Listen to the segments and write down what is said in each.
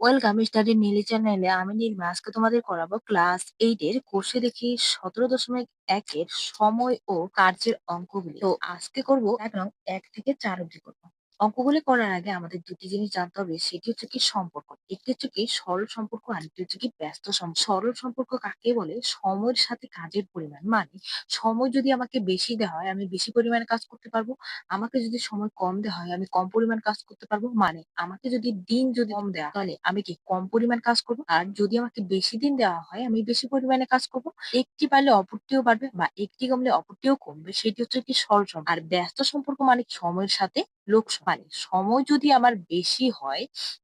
Welcome study Neeli চ্যানেলে। আমি নীলিমা। আজকে তোমাদের করাবো ক্লাস 8 এর কোর্সে দেখি 17.1 এর সময় ও কার্যের অঙ্কগুলি। তো আজকে করব একদম 1 থেকে 4 অব্দি করবো। অঙ্কগুলি করার আগে আমাদের দুটি জিনিস জানতে হবে, সেটি হচ্ছে কি সম্পর্ক। একটি হচ্ছে কি সরল সম্পর্ক, আরেকটি হচ্ছে কি ব্যস্ত সম্পর্ক। সরল সম্পর্ক কাকে বলে? সময়ের সাথে কাজের পরিমাণ। মানে সময় যদি আমাকে বেশি দেওয়া হয় আমি বেশি পরিমাণে কাজ করতে পারবো, আমাকে যদি সময় কম দেওয়া হয় আমি কম পরিমাণ কাজ করতে পারবো। মানে আমাকে যদি দিন যদি কম দেওয়া হয়, তাহলে আমি কি কম পরিমাণ কাজ করবো, আর যদি আমাকে বেশি দিন দেওয়া হয় আমি বেশি পরিমাণে কাজ করবো। একটি বাড়লে অপরটিও বাড়বে বা একটি কমলে অপরটিও কমবে, সেটি হচ্ছে কি সরল সম্পর্ক। আর ব্যস্ত সম্পর্ক মানে কি সময়ের সাথে লোক মানে সময় যদি আমার বেশি হয়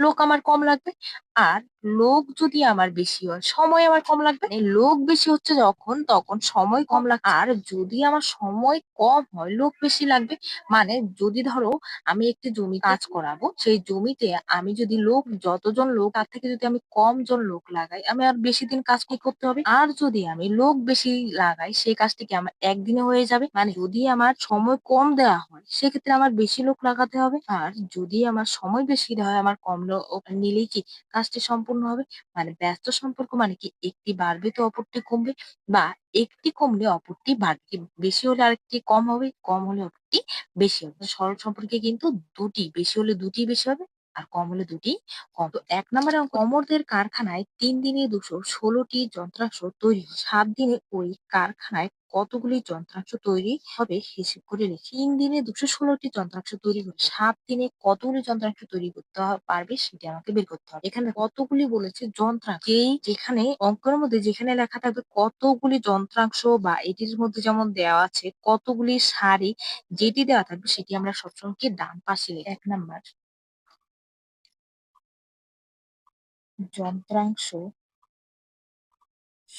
লোক আমার কম লাগবে, আর লোক যদি আমার বেশি হয় সময় আমার কম লাগবে। মানে লোক বেশি হচ্ছে যখন তখন সময় কম লাগবে, আর যদি আমার সময় কম হয় লোক বেশি লাগবে। মানে যদি ধরো আমি একটি জমি কাজ করাবো, সেই জমিতে আমি যদি লোক যতজন লোক তার থেকে যদি আমি কম জন লোক লাগাই আমি আর বেশি দিন কাজ কি করতে হবে। আর যদি আমি লোক বেশি লাগাই সেই কাজটিকে আমার একদিনে হয়ে যাবে। মানে যদি আমার সময় কম দেওয়া হয় সেক্ষেত্রে আমার বেশি লোক লাগাতে হবে, আর যদি আমার সময় বেশি দেওয়া হয় আমার কম লোক নিলেই কি কাজটি সম্পূর্ণ হবে। মানে ব্যস্ত সম্পর্ক মানে কি একটি বাড়বে তো অপরটি কমবে, বা একটি কমলে অপরটি বাড়বে। বেশি হলে আরেকটি কম হবে, কম হলে অপরটি বেশি হবে। সরল সম্পর্কে কিন্তু দুটি বেশি হলে দুটি বেশি হবে, আর কম হলে দুটি কম। তো 1 নম্বরে কমরদের কারখানায় 3 দিনে 216টি যন্ত্রাংশ তৈরি হয়। 7 দিনে ওই কারখানায় কতগুলি যন্ত্রাংশ তৈরি হবে হিসেব করে লিখি। 3 দিনে 216টি যন্ত্রাংশ তৈরি হবে, 7 দিনে কতগুলি যন্ত্রাংশ তৈরি করতে পারবে সেটা আমাকে বের করতে হবে। এখানে কতগুলি বলেছে যন্ত্রাংশ, যেখানে অঙ্কের মধ্যে যেখানে লেখা থাকবে কতগুলি যন্ত্রাংশ বা এটির মধ্যে যেমন দেওয়া আছে কতগুলি সারি, যেটি দেওয়া থাকবে সেটি আমরা সবসময় কি ডান পাশে লিখি। 1 নাম্বার যন্ত্রাংশ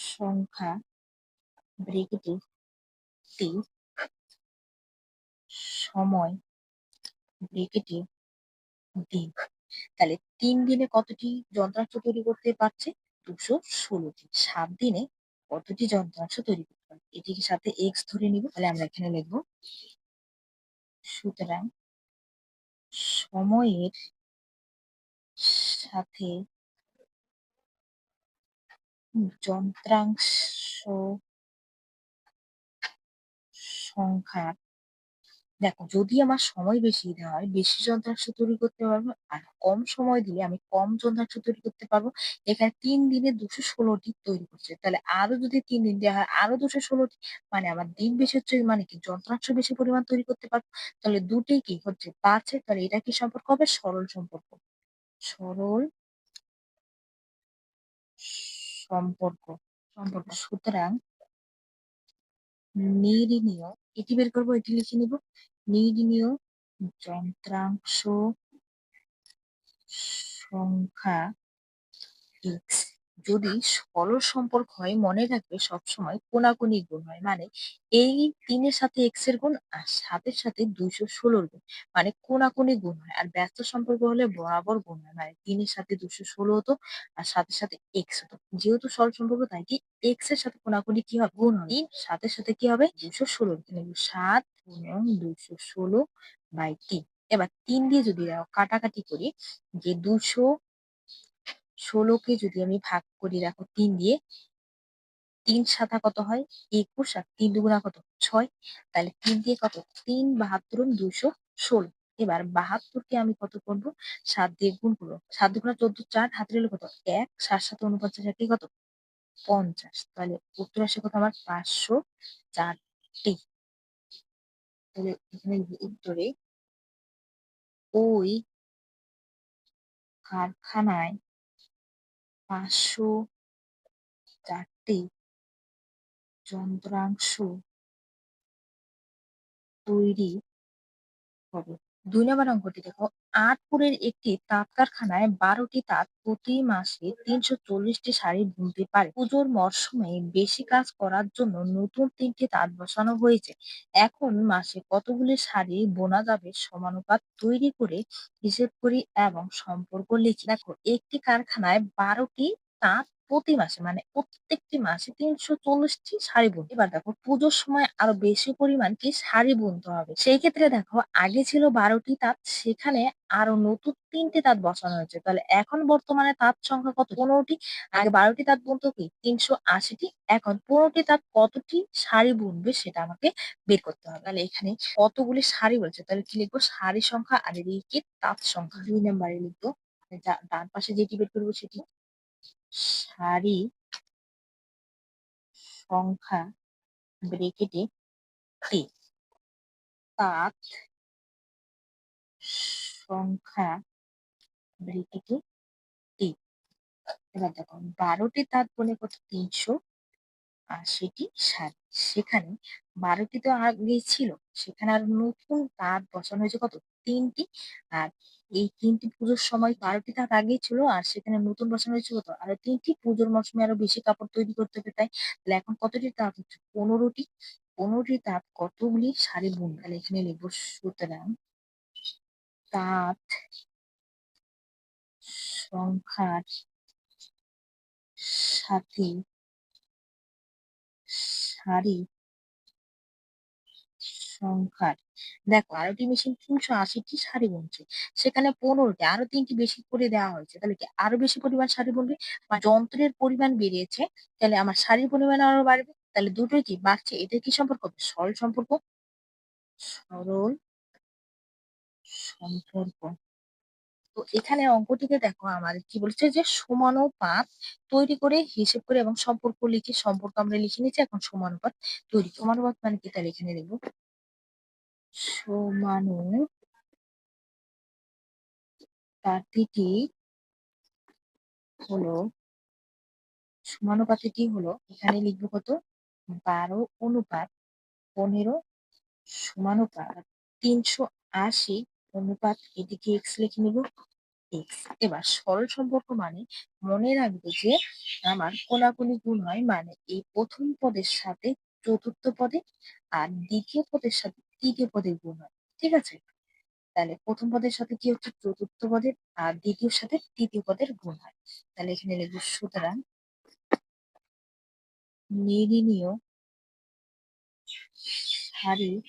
সংখ্যা ব্রেকেটে টি, সময় ব্রেকেটে দিন। তাহলে 3 দিনে কতটি যন্ত্রাংশ তৈরি করতে পারছে? 216টি। 7 দিনে কতটি যন্ত্রাংশ তৈরি করতে পারবে? এটিকে সাথে এক্স ধরে নিব। তাহলে আমরা এখানে লিখবো সুতরাং সময়ের সাথে যন্ত্রাংশ সংখ্যা। দেখো যদি আমার সময় বেশি দেওয়া হয় বেশি যন্ত্রাংশ তৈরি করতে পারবো, আর কম সময় দিলে আমি কম যন্ত্রাংশ তৈরি করতে পারবো। এখানে 3 দিনে 216টি তৈরি করছে, তাহলে আরো যদি 3 দিন দেওয়া হয় আরো 216টি। মানে আমার দিন বেশি হচ্ছে মানে কি যন্ত্রাংশ বেশি পরিমাণ তৈরি করতে পারবো। তাহলে দুটোই কি হচ্ছে পাচ্ছে, তাহলে এটা কি সম্পর্ক হবে? সরল সম্পর্ক। সরল সম্পর্ক সম্পর্ক সুতরাং নির্ণীয়, এটি বের করবো, এটি লিখে নিব। নির্ণীয় যন্ত্রাংশ সংখ্যা এক্স যদি সরল সম্পর্ক হয় মনে রাখবে সবসময় কোনাকুনি গুণ হয়। মানে এই 3-এর সাথে এক্স এর গুণ আর 7-এর সাথে 216-র গুণ, মানে কোনাকুনি গুণ হয়। আর ব্যস্ত সম্পর্ক হলে বরাবর গুণ হয়, মানে 3-এর সাথে 216 হতো আর 7-এর সাথে এক্স হতো। যেহেতু সরল সম্পর্ক তাই কি এক্স এর সাথে কোনাকুনি কি হবে? গুণ হবে। 3 7-এর সাথে কি হবে? 216। 7 গুণন 216/3। এবার 3 দিয়ে যদি কাটাকাটি করি, যে 216কে যদি আমি ভাগ করি দেখো 3 দিয়ে, 3 সাতা কত হয়? 21, আর 3 দুগুণা কত? 6। তাহলে 3 দিয়ে কত? 3 72 216। এবার 72কে আমি কত করবো? 7 দিয়ে গুণ করবো। 7 দুগুণা 14, 4 হাতে রইলো কত? 1, 7 7 49, একে কত? 50। তাহলে উত্তর আসে কত আমার? 504টি। তাহলে এখানে উত্তরে ওই কারখানায় 504টি যন্ত্রাংশ তৈরি হবে। 2 নম্বর অঙ্কটি দেখো, আটপুরের একটি তাঁত কারখানায় 12টি তাঁত প্রতি মাসে 340টি শাড়ি বুনতে পারে। পুজোর মরশুমে বেশি কাজ করার জন্য নতুন 3টি তাঁত বসানো হয়েছে। এখন মাসে কতগুলি শাড়ি বোনা যাবে সমানুপাত তৈরি করে হিসেব করি এবং সম্পর্ক লিখি। দেখো একটি কারখানায় 12টি তাঁত প্রতি মাসে মানে প্রত্যেকটি মাসে ৩৪০টি শাড়ি বুনতে। এবার দেখো পুজোর সময় আরো বেশি পরিমাণ কি শাড়ি বুনতে হবে। সেই ক্ষেত্রে দেখো আগে ছিল ১২টি তাঁত, সেখানে আরো নতুন ৩টি তাঁত বসানো হয়েছে। তাহলে এখন বর্তমানে তাঁত সংখ্যা কত? ১৫টি। আগে ১২টি তাঁত বুনতো কি ৩৮০টি। এখন ১৫টি তাঁত কতটি শাড়ি বুনবে সেটা আমাকে বের করতে হবে। তাহলে এখানে কতগুলি শাড়ি বলছে, তাহলে কি লিখবো? শাড়ি সংখ্যা আর এদিকে তাঁত সংখ্যা। ২ নাম্বারে লিখবো, ডান পাশে যেটি বের করবো সেটি শাড়ি সংখ্যা ব্রেকেটে টি, তাঁত সংখ্যা ব্রেকেটে টি। এবার দেখো ১২টি তাঁত বলে কত? ৩৮০টি শাড়ি। সেখানে ১২টি তো আগেই ছিল, সেখানে আর নতুন তাঁত বসানো হয়েছে কত? ৩টি। আর এই ৩টি পুজোর সময় ১২টি তাঁত আগেই ছিল, আর সেখানে নতুন বসানো হয়েছে কত? আরো ৩টি। পুজোর মৌসুমে আরো বেশি কাপড় তৈরি করতে হবে তাই। তাহলে এখন কতটি তাঁত হচ্ছে? ১৫টি। ১৫টি তাঁত কতগুলি শাড়ি বুনবে? তাহলে এখানে লিখবো, সুতরাং তাঁত সংখ্যার সাথে শাড়ি সংখ্যার, দেখো ১২টি মেশিন ৩৮০টি শাড়ি বুনছে, সেখানে ১৫টি, আরো ৩টি বেশি করে দেওয়া হয়েছে। তাহলে কি আরো বেশি পরিমাণ শাড়ি বুনবে? বা যন্ত্রের পরিমাণ বেরিয়েছে, তাহলে আমার শাড়ির পরিমাণ আরো বাড়বে। তাহলে দুটোই কি বাড়ছে? এদের কি সম্পর্ক? সরল সম্পর্ক। সরল সম্পর্ক। তো এখানে অঙ্কটিতে দেখো আমার কি বলছে, যে সমানুপাত তৈরি করে হিসেব করে এবং সম্পর্ক লিখে, সম্পর্ক আমরা লিখে নিচ্ছি, এখন সমানুপাত তৈরি। সমানুপাত মানে কি? তাহলে এখানে লিখবো সমানুপাতিটি হলো, সমানুপাতিটি হলো, এখানে লিখবো কত? ১২ অনুপাত ১৫ সমানুপাত ৩৮০ অনুপাত এদিকে এক্স লিখে নিব, এক্স। এবার সরল সম্পর্ক মানে মনে রাখবে যে আমার কোলাকুলি গুণ হয়, মানে এই প্রথম পদের সাথে চতুর্থ পদে আর দ্বিতীয় পদের সাথে তৃতীয় পদের গুণ হয়। ঠিক আছে? তাহলে প্রথম পদের সাথে কি হচ্ছে? চতুর্থ পদের, আর দ্বিতীয় সাথে তৃতীয় পদের গুণ হয়। তাহলে এখানে লিখবো, সুতরাং নির্ণীয় সারির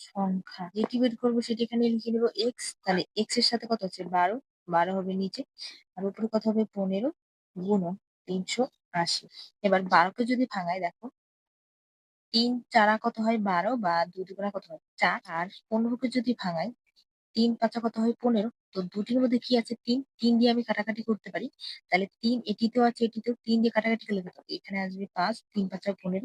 সংখ্যা যেটি বের করবো সেটি এখানে লিখে নেবো এক্স। তাহলে এক্স এর সাথে কত হচ্ছে? ১২। ১২ হবে নিচে, আর উপরে কত হবে? ১৫ গুণন ৩৮০। এবার ১২কে যদি ভাঙাই, দেখো ৩ চারা কত হয়? ১২, বা ২ দুগুণা কত হয়? ৪। আর ১৫কে যদি ভাঙাই, ৩ পাঁচা কত হয়? ১৫। তো দুটির মধ্যে কি আছে? ৩। ৩ দিয়ে আমি কাটাকাটি করতে পারি। তাহলে ৩ এটিতেও আছে, এটিতেও। ৩ দিয়ে কাটাকাটি করলে কত? এখানে আসবে ৫, ৩ পাঁচা ১৫,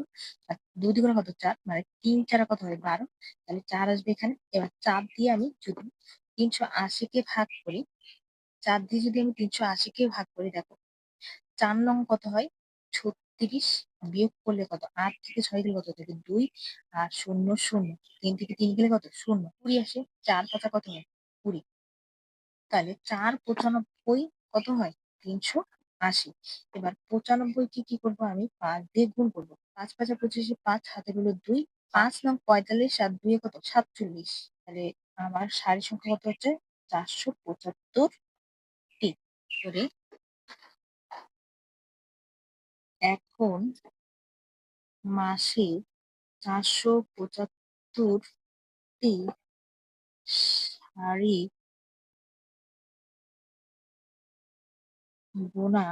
আর ২ দুগুণা কত? ৪, মানে ৩ চারা কত হয়? ১২। তাহলে ৪ আসবে এখানে। এবার ৪ দিয়ে আমি যদি ৩৮০ কে ভাগ করি, ৪ দিয়ে যদি আমি ৩৮০ কে ভাগ করি, দেখো ৪ নং কত হয়? ৩৬। বিয়োগ করলে কত? ৮ থেকে ৬ গেলে কত থাকে? ২, আর ০ ০। ৩ থেকে ৩ গেলে কত? ০। ২০ আসে। ৪ পাঁচা কত হয়? ২০। তাহলে ৪×৯৫ কত হয়? ৩৮০। এবার ৯৫ কে কি করবো? আমি ৫ দিয়ে গুণ করবো। ৫ পাঁচা ২৫, ৫ হাতে হলো ২, ৫ নং ৪৫, আর ২ কত? ৪৭। তাহলে আমার শাড়ি সংখ্যা কত হচ্ছে? ৪৭৫টি করে। এখন মাসে ৪৭৫টি শাড়ি বোনা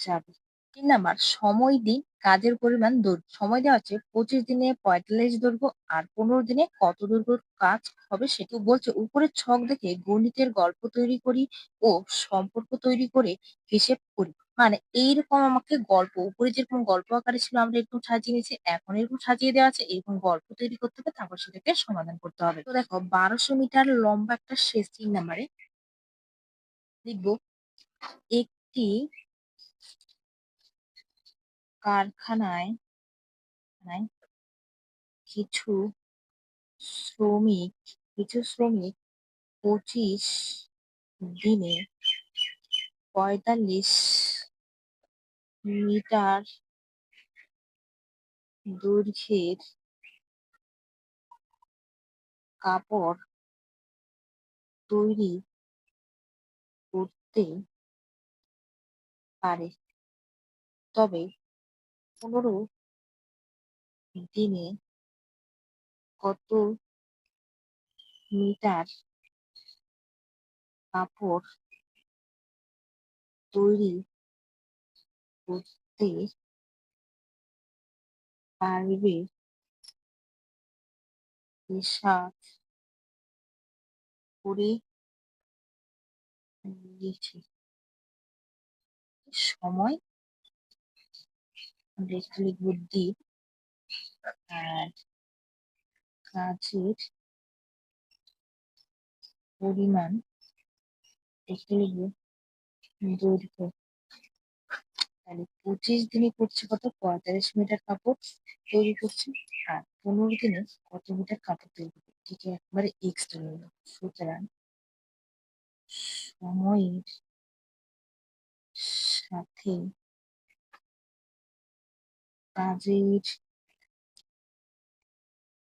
যাবে। ৩ নাম্বার, সময় দিন, কাজের পরিমাণ, দৈর্ঘ্য। সময় দেওয়া আছে ২৫ দিনে ৪৫ দৈর্ঘ্য, আর ১৫ দিনে কত দৈর্ঘ্যর কাজ হবে সেটি বলছে। উপরের ছক দেখে গণিতের গল্প তৈরি করি ও সম্পর্ক তৈরি করে হিসেব করি। মানে এইরকম আমাকে গল্প, উপরে যেরকম গল্প আকারে ছিল আমরা এরকম সাজিয়ে নিয়েছি, এখন এরকম সাজিয়ে দেওয়া আছে, এরকম গল্প তৈরি করতে হবে, তারপর সেটাকে সমাধান করতে হবে। তো দেখো ১২০০ মিটার লম্বা একটা শেষ ৩ নাম্বারে লিখবো, একটি কারখানায় নাই কিছু শ্রমিক কিছু শ্রমিক ২৫ দিনে ৪৫ মিটার দৈর্ঘ্যের কাপড় তৈরি করতে পারে। তবে ১৫ দিনে কত মিটার কাপড় তৈরি করতে পারবে হিসাব করে নিয়েছি। সময় রেখে লিখব দিন আর কাজের পরিমাণ রেখে লিখব দৈর্ঘ্য। তাহলে ২৫ দিনে করছে কত? ৪৫ মিটার কাপড় তৈরি করছে। আর ১৫ দিনে কত মিটার কাপড় তৈরি করবে? এটিকে একবারে এক্স ধরে নিলাম। সুতরাং সময়ের সাথে কাজের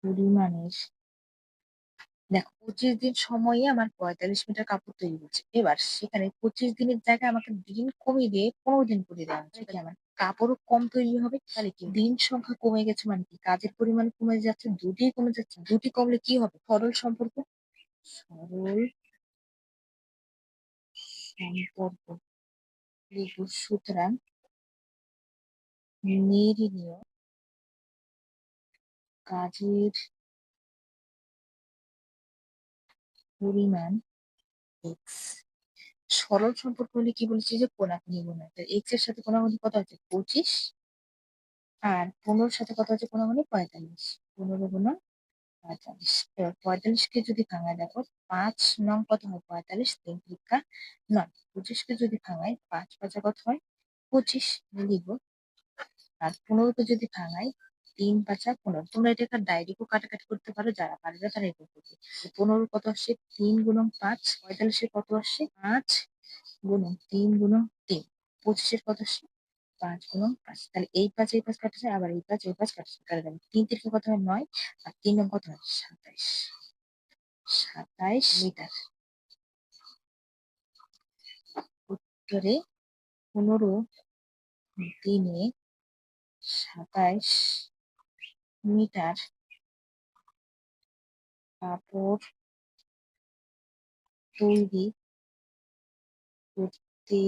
পরিমাণের, দেখো ২৫ দিন সময়ে আমার ৪৫ মিটার কাপড় তৈরি করছে। এবার সেখানে ২৫ দিনের জায়গায় আমাকে দিন কমিয়ে দিয়ে ১৫ দিন করে দেওয়া হচ্ছে। তাহলে আমার কাপড়ও কম তৈরি হবে। তাহলে কি দিন সংখ্যা কমে গেছে মানে কি কাজের পরিমাণ কমে যাচ্ছে, দুটিই কমে যাচ্ছে। দুটি কমলে কি হবে? সরল সম্পর্ক। সরল সম্পর্ক লিখব। সুতরাং নির্ণীয় কাজের পরিমাণ এক্স। সরল সম্পর্ক হলে কি বলেছি যে কোনাকুনি গুণ হয়। এক্স এর সাথে কোনাকুনি কত আছে? ২৫ আর ১৫ সাথে কত আছে কোনাকুনি? ৪৫। ১৫ গুণন ৪৫। এবার ৪৫ কে যদি ভাঙায় দেখো ৫ নং কত হয়? ৪৫, ৩ তিরিকা ৯। ২৫ কে যদি ভাঙায় ৫ ৫ কত হয়? ২৫ লিখব। আর ১৫ কে যদি ভাঙাই ৩ ৫ ১৫। তোমরা এটা একটা ডাইরেক্টও কাটাকাটি করতে পারো, যারা পারবে তারা এরকম করবে। ১৫ কত আসছে? ৩ গুণন ৫। ৪৫ এর কত আসছে? ৫ গুণন ৩ গুণন ৩। ২৫ এর কত আসছে? ৫ গুণন ৫। তাহলে এই ৫ কাটা যায়, আবার এই ৫ কাটা যায়। কাটা যাবে। ৩ তিরিকা কত হয়? ৯ আর ৩ নং কত হয়? ২৭। ২৭ মিটার। উত্তরে ১৫ দিনে ২৭ মিটার কাপড় তৈরি করতে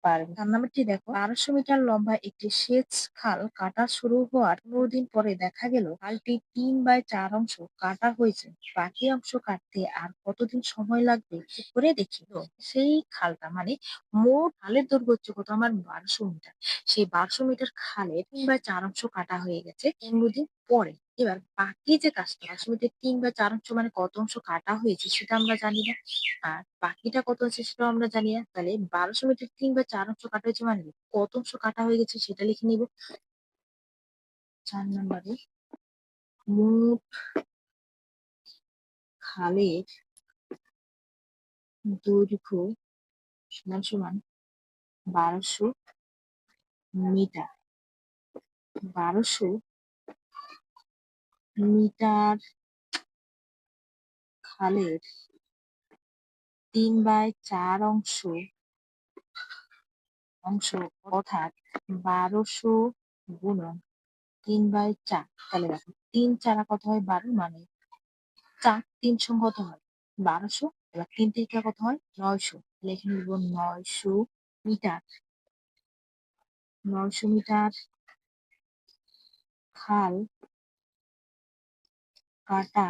পারবে। ৪ নাম্বারটি দেখো, ১২০০ মিটার লম্বা একটি সেচ খাল কাটা শুরু হওয়ার ১৫ দিন পরে দেখা গেল খালটি ৩/৪ অংশ কাটা হয়েছে। বাকি অংশ কাটতে আর কতদিন সময় লাগবে চেক করে দেখি। তো সেই খালটা মানে মোট খালের দৈর্ঘ্য হচ্ছে কত? আমার ১২০০ মিটার। সেই ১২০০ মিটার খালের ৩/৪ অংশ কাটা হয়ে গেছে ১৫ দিন পরে। এবার বাকি যে কাজটা ১২০০ মিটার ৩/৪ অংশ মানে কত অংশ কাটা হয়েছে সেটা আমরা জানি না। আর বাকিটা কত আছে সেটাও আমরা জানি না। তাহলে ১২০০ মিটার ৩/৪ অংশ কাটা হয়েছে মানে কি? কত অংশ কাটা হয়ে গেছে সেটা লিখে নিব। ৪ নাম্বারে মোট খালের দৈর্ঘ্য সমান সমান ১২০০ মিটার। ১২০০ মিটার খালের ৩/৪ অংশ অর্থাৎ ১২০০ গুণন ৩/৪। তাহলে দেখো ৩ ৪ কত হয়? ১২ মানে ৪ ৩ সংখ্যা কত হয়? ১২০০। এবার ৩ তিরিকা কত হয়? ৯০০। লিখে নিব ৯০০ মিটার। ৯০০ মিটার খাল কাটা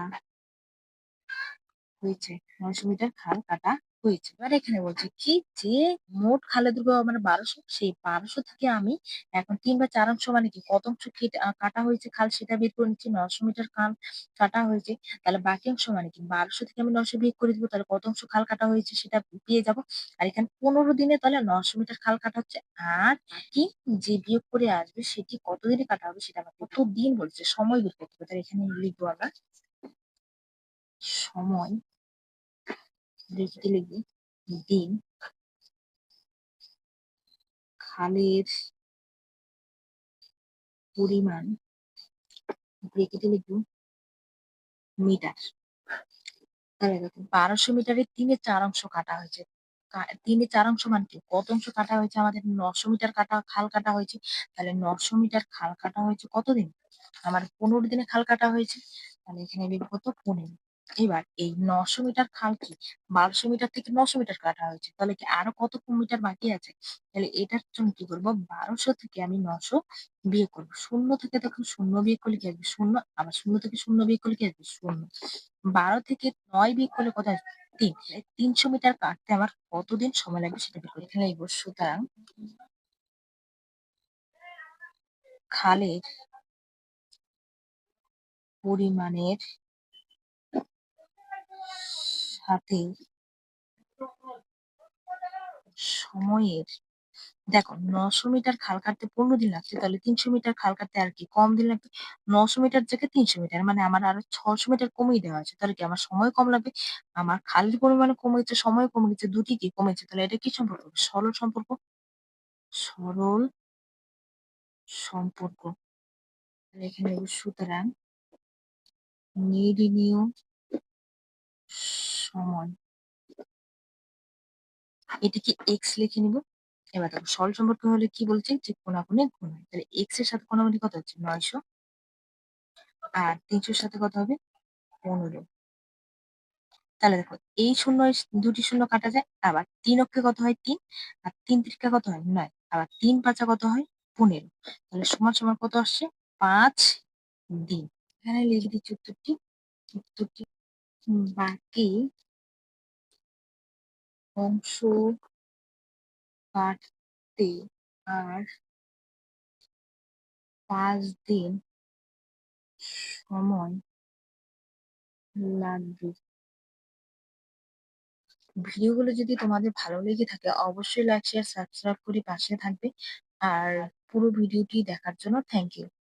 হয়েছে। ৯০০ মিটার খাল কাটা হয়েছে। এবার এখানে বলছে কি যে মোট খালের দৈর্ঘ্য মানে ১২০০, সেই ১২০০ থেকে আমি এখন ৩/৪ অংশ মানে কি কত অংশ কাটা হয়েছে খাল সেটা বের করে নিচ্ছি। ৯০০ মিটার খাল কাটা হয়েছে। তাহলে বাকি অংশ মানে কি ১২০০ থেকে আমি ৯০০ বিয়োগ করে দিব। তাহলে কত অংশ খাল কাটা হয়েছে সেটা পেয়ে যাব। আর এখানে ১৫ দিনে তাহলে ৯০০ মিটার খাল কাটা হচ্ছে। আর বাকি যে বিয়োগ করে আসবে সেটি কত দিনে কাটা হবে সেটা আমার কত দিন বলছে, সময় বের করতে হবে। তাহলে এখানে লিখবো আমরা সময় লিখতে লিখবি দিন, খালের পরিমাণ ব্রেকেটে লিখবো মিটার। তাহলে দেখো ১২০০ মিটারের ৩/৪ অংশ কাটা হয়েছে। ৩ এর ৪ অংশ মানে কি? কত অংশ কাটা হয়েছে আমাদের ৯০০ মিটার খাল কাটা হয়েছে। তাহলে ৯০০ মিটার খাল কাটা হয়েছে কতদিন? আমার ১৫ দিনে খাল কাটা হয়েছে। তাহলে এখানে লিখব কত? ১৫। এবার এই ৯০০ মিটার খাল কি ১২০০ মিটার থেকে ৯০০ মিটার কাটা হয়েছে। তাহলে কি আরো কত মিটার বাকি আছে? তাহলে এটার জন্য কি করব? ১২০০ থেকে আমি ৯০০ বিয়োগ করব। ০ থেকে দেখুন ০ বিয়োগ করলে কি আসবে? ০ আবার ০ থেকে ০ বিয়োগ করলে কি আসবে? ০। ১২ থেকে ৯ বিয়োগ করলে কত আসবে? ৩। ৩০০ মিটার কাটতে আমার কতদিন সময় লাগবে সেটা বের করি। এখানে লিখব সুতরাং খালের পরিমাণের সাথে সময়ের দেখো ৯০০ মিটার খাল কাটতে ১৫ দিন লাগছে। তাহলে ৩০০ মিটার খাল কাটতে আর কি কম দিন লাগবে। ৯০০ মিটার জায়গায় ৩০০ মিটার। মানে আমার আরো ৬০০ মিটার কমিয়ে দেওয়া আছে। তাহলে কি আমার সময় কম লাগবে। আমার খালের পরিমাণও কমেছে, সময়ও কমে গেছে। দুটি কি কমেছে। তাহলে এটা কি সম্পর্ক? সরল সম্পর্ক। সরল সম্পর্ক। তাহলে এখানে লিখব সুতরাং নির্ণীয় সময়। এটিকে x লিখে নিব। এবার দেখো সরল সম্পর্ক হলে কি বলছে? যে কোণাগুণে গুণ হয়। তাহলে x এর সাথে কোণাগুণি কত হচ্ছে? ৯০০ আর ৩০০ এর সাথে কত হবে? ১৫। তাহলে দেখো এই শূন্য দুটি শূন্য কাটা যায়। আবার ৩ অক্ষে কত হয়? ৩ আর ৩ তিরিকা কত হয়? ৯ আবার ৩ পাঁচা কত হয়? ১৫। তাহলে সমান, সমান কত আসছে? ৫ দিন। এখানে লিখে দিচ্ছি উত্তরটি। উত্তরটি বাকি অংশ কাটতে আর ৫ দিন সময় লাগবে। ভিডিওগুলো যদি তোমাদের ভালো লেগে থাকে অবশ্যই লাইক, শেয়ার, সাবস্ক্রাইব করে পাশে থাকবে। আর পুরো ভিডিওটি দেখার জন্য থ্যাংক ইউ।